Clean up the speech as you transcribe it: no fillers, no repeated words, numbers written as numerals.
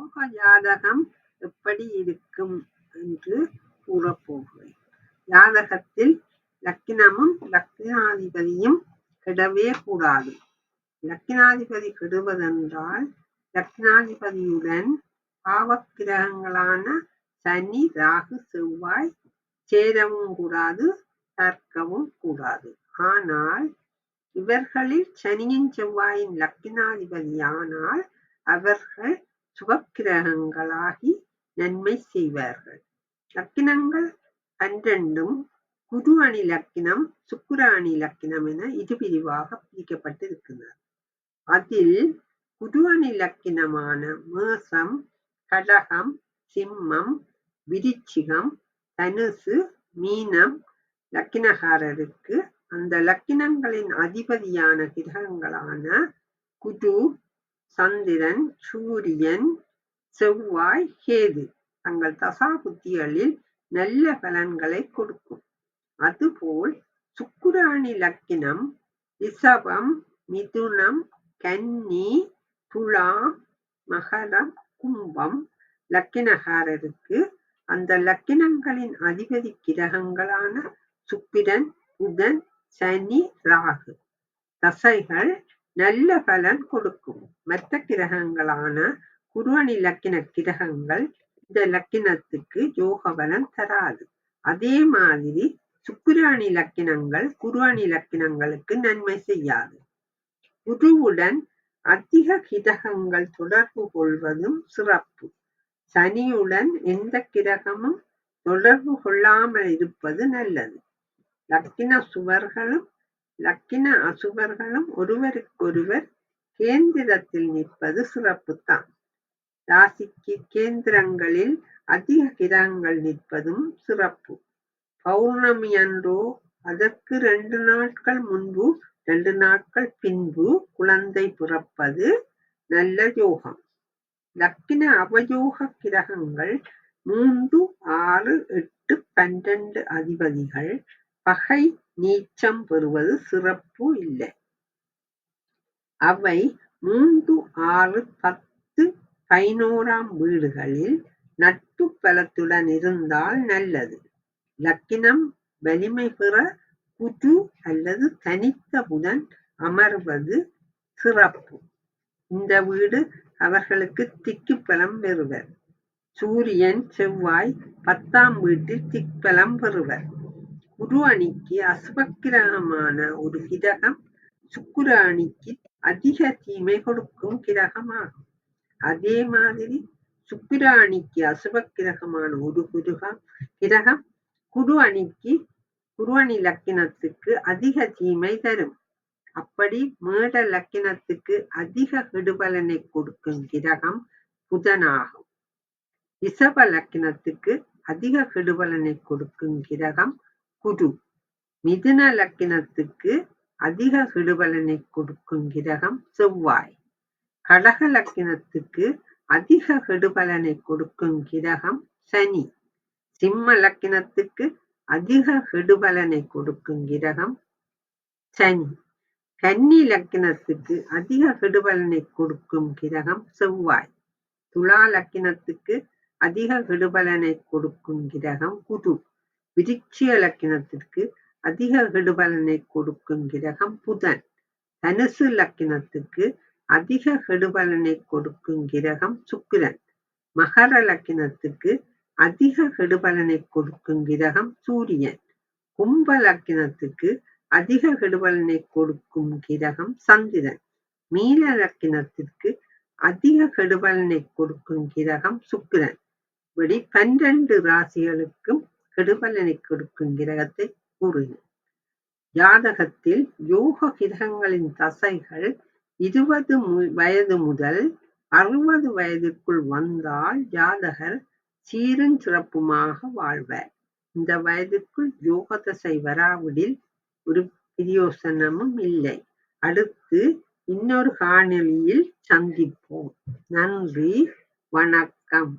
யோக ஜாதகம் எப்படி இருக்கும் என்று கூறப்போகிறேன். ஜாதகத்தில் லக்கினமும் லக்கினாதிபதியும் கெடவே கூடாது. லக்கினாதிபதி கெடுவதென்றால் லக்கினாதிபதியுடன் பாவக்கிரகங்களான சனி, ராகு, செவ்வாய் சேரவும் கூடாது, தற்கவும் கூடாது. ஆனால் இவர்களில் சனியின் செவ்வாயின் லக்கினாதிபதியானால் அவர்கள் சுபக்கிரகங்களாகி நன்மை செய்வார்கள். லக்கினங்கள் 12 குரு அணி லக்கினம், சுக்கிர அணி லக்கினம் என இரு பிரிவாக பிரிக்கப்பட்டிருக்கிறது. அதில் குரு அணி லக்கினமான மேசம், கடகம், சிம்மம், விருச்சிகம், தனுசு, மீனம் லக்கினகாரருக்கு அந்த லக்கினங்களின் அதிபதியான கிரகங்களான குரு, சந்திரன், சூரியன், செவ்வாய், கேது தங்கள் தசா புத்திகளில் நல்ல பலன்களை கொடுக்கும். அதுபோல் சுக்கிர அணி லக்கினம் ரிஷபம், மிதுனம், கன்னி, துலாம், மகரம், கும்பம் லக்கினகாரருக்கு அந்த லக்கினங்களின் அதிபதி கிரகங்களான சுக்கிரன், புதன், சனி, ராகு தசைகள் நல்ல பலன் கொடுக்கும். மற்ற கிரகங்களான குரு அணி லக்கின கிரகங்கள் இந்த லக்கினத்துக்கு யோக பலன் தராது. அதே மாதிரி சுக்கிர அணி லக்கினங்கள் குரு அணி லக்கினங்களுக்கு நன்மை செய்யாது. குருவுடன் அதிக கிரகங்கள் தொடர்பு கொள்வதும் சிறப்பு. சனியுடன் எந்த கிரகமும் தொடர்பு கொள்ளாமல் இருப்பது நல்லது. லக்கின சுவர்களும் லக்கின அசுவர்களும் ஒருவருக்கொருவர் கேந்திரத்தில் நிற்பது சிறப்புத்தான். ராசிக்கு கேந்திரங்களில் அதிக கிரகங்கள் நிற்பதும் சிறப்பு. பௌர்ணமி அன்றோ அதற்கு 2 நாட்கள் முன்பு 2 நாட்கள் பின்பு குழந்தை பிறப்பது நல்ல யோகம். லக்கின அவயோக கிரகங்கள் 3, 6, 8, 12 அதிபதிகள் பகை நீச்சம் பெறுவது சிறப்பு இல்லை. அவை 3, 6, 10, 11 வீடுகளில் நட்பு பலத்துடன் இருந்தால் நல்லது. லக்கினம் வலிமை பெற குரு அல்லது தனித்த புதன் அமர்வது சிறப்பு. இந்த வீடு அவர்களுக்கு திக்குப்பலம் பெறுவர். சூரியன், செவ்வாய் 10ஆம் வீட்டில் திக்பலம் பெறுவர். குரு அணிக்கு அசுபக்கிரகமான ஒரு கிரகம் சுக்கிர அணிக்கு அதிக தீமை கொடுக்கும் கிரகமாகும். அதே மாதிரி சுக்கிர அணிக்கு அசுபக்கிரகமான ஒரு கிரகம் குரு அணி லக்கினத்துக்கு அதிக தீமை தரும். அப்படி மேட லக்கினத்துக்கு அதிக கெடுபலனை கொடுக்கும் கிரகம் புதனாகும். ரிஷப லக்கினத்துக்கு அதிக கெடுபலனை கொடுக்கும் கிரகம் குரு. மிதுன லக்கினத்துக்கு அதிக கெடுபலனை கொடுக்கும் கிரகம் செவ்வாய். கடக லக்கினத்துக்கு அதிக கெடுபலனை கொடுக்கும் கிரகம் சனி. சிம்ம லக்கினத்துக்கு அதிக கெடுபலனை கொடுக்கும் கிரகம் சனி. கன்னி லக்கினத்துக்கு அதிக கெடுபலனை கொடுக்கும் கிரகம் செவ்வாய். துலா லக்கினத்துக்கு அதிக கெடுபலனை கொடுக்கும் கிரகம் குரு. விருச்சிக லக்கினத்திற்கு அதிக கெடுபலனை கொடுக்கும் கிரகம் புதன். தனுசு லக்கினத்துக்கு அதிக கெடுபலனை கொடுக்கும் கிரகம் சுக்கிரன். மகர லக்கினத்துக்கு அதிக கெடுபலனை கொடுக்கும் கிரகம் சூரியன். கும்ப லக்கினத்துக்கு அதிக கெடுபலனை கொடுக்கும் கிரகம் சந்திரன். மீன லக்கினத்திற்கு அதிக கெடுபலனை கொடுக்கும் கிரகம் சுக்கிரன். இப்படி 12 ராசிகளுக்கும் கெடுபலனை கொடுக்கும் கிரகத்தை கூறினேன். ஜாதகத்தில் யோக கிரகங்களின் தசைகள் 20 வயது முதல் 60 வயதுக்குள் வந்தால் ஜாதகர் சீரும் சிறப்புமாக வாழ்வார். இந்த வயதுக்குள் யோக தசை வராவிடில் ஒரு பிரயோசனமும் இல்லை. அடுத்து இன்னொரு காணொளியில் சந்திப்போம். நன்றி, வணக்கம்.